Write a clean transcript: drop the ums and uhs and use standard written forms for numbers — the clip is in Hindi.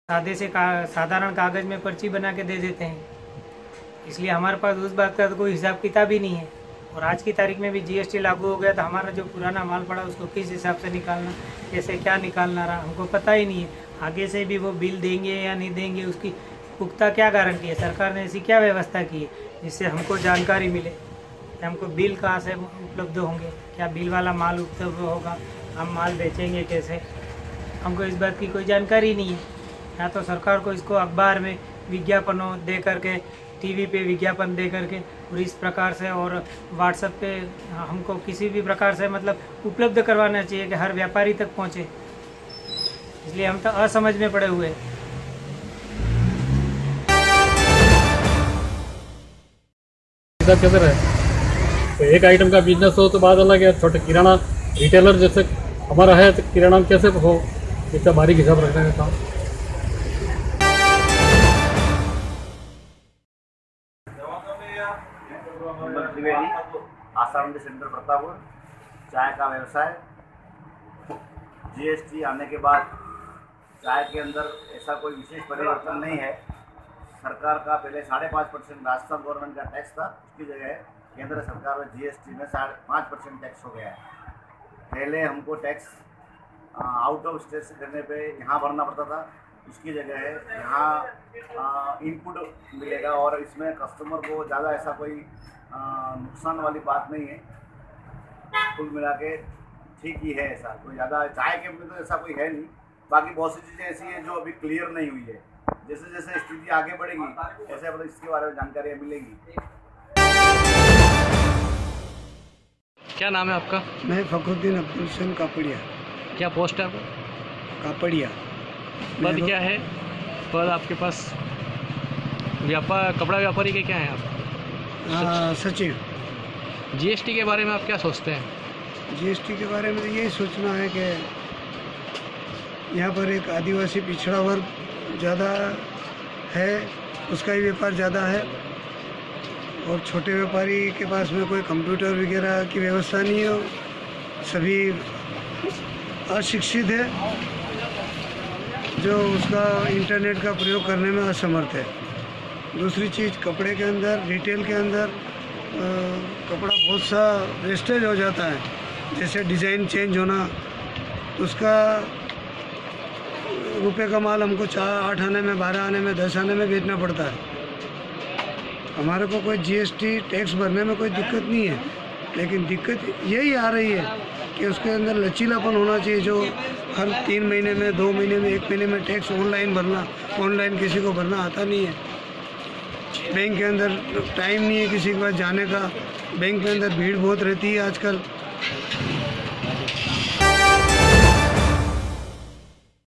साधारण कागज़ में पर्ची बना के दे देते हैं, इसलिए हमारे पास उस बात का कोई हिसाब किताब ही नहीं है। और आज की तारीख में भी जीएसटी लागू हो गया तो हमारा जो पुराना माल पड़ा उसको किस हिसाब से निकालना, कैसे क्या निकालना रहा हमको पता ही नहीं है। आगे से भी वो बिल देंगे या नहीं देंगे उसकी पुख्ता क्या गारंटी है? सरकार ने ऐसी क्या व्यवस्था की है जिससे हमको जानकारी मिले कि हमको बिल कहाँ से उपलब्ध होंगे, क्या बिल वाला माल उपलब्ध होगा, हम माल बेचेंगे कैसे? हमको इस बात की कोई जानकारी नहीं है। या तो सरकार को इसको अखबार में विज्ञापनों दे करके, टीवी पे विज्ञापन दे करके और इस प्रकार से और व्हाट्सएप पे हमको किसी भी प्रकार से मतलब उपलब्ध करवाना चाहिए कि हर व्यापारी तक पहुँचे। इसलिए हम तो असमझ में पड़े हुए हैं। कैसे रहे तो एक आइटम का बिजनेस हो तो बात अलग है, छोटे किराना रिटेलर जैसे हमारा है तो किराना में कैसे हो इतना बारीक हिसाब रखने का काम। आसाम सेंटर प्रतापपुर, चाय का व्यवसाय। जीएसटी आने के बाद चाय के अंदर ऐसा कोई विशेष परिवर्तन नहीं है। सरकार का पहले 5.5% राजस्थान गवर्नमेंट का टैक्स था, उसकी जगह केंद्र सरकार में जीएसटी में 5% टैक्स हो गया है। पहले हमको टैक्स आउट ऑफ स्टेट से करने पे यहाँ भरना पड़ता था, उसकी जगह है यहाँ इनपुट मिलेगा और इसमें कस्टमर को ज़्यादा ऐसा कोई नुकसान वाली बात नहीं है। कुल मिला के ठीक ही है, ऐसा कोई ज़्यादा चाय के में तो ऐसा कोई है नहीं। बाकी बहुत सी चीज़ें ऐसी हैं जो अभी क्लियर नहीं हुई है। जैसे जैसे स्थिति आगे बढ़ेगी ऐसे मतलब इसके बारे में जानकारी मिलेगी। क्या नाम है आपका? मैं फखरुद्दीन अब्दुल हुसैन कापड़िया। क्या पोस्ट है आपका? कापड़िया। पद क्या है? पद आपके पास कपड़ा व्यापारी के क्या है आप? सचिव। जीएसटी के बारे में आप क्या सोचते हैं? जीएसटी के बारे में तो यही सोचना है कि यहाँ पर एक आदिवासी पिछड़ा वर्ग ज़्यादा है, उसका ही व्यापार ज़्यादा है और छोटे व्यापारी के पास में कोई कंप्यूटर वगैरह की व्यवस्था नहीं है, सभी अशिक्षित है जो उसका इंटरनेट का प्रयोग करने में असमर्थ है। दूसरी चीज़, कपड़े के अंदर, रिटेल के अंदर कपड़ा बहुत सा वेस्टेज हो जाता है, जैसे डिज़ाइन चेंज होना, तो उसका रुपए का माल हमको 8 आने में, 12 आने में, 10 आने में बेचना पड़ता है। हमारे को कोई जीएसटी टैक्स भरने में कोई दिक्कत नहीं है, लेकिन दिक्कत यही आ रही है कि उसके अंदर लचीलापन होना चाहिए, जो हर 3 महीने में, 2 महीने में, 1 महीने में टैक्स ऑनलाइन भरना। ऑनलाइन किसी को भरना आता नहीं है। बैंक के अंदर टाइम नहीं है किसी के पास जाने का, बैंक के अंदर भीड़ बहुत रहती है आजकल।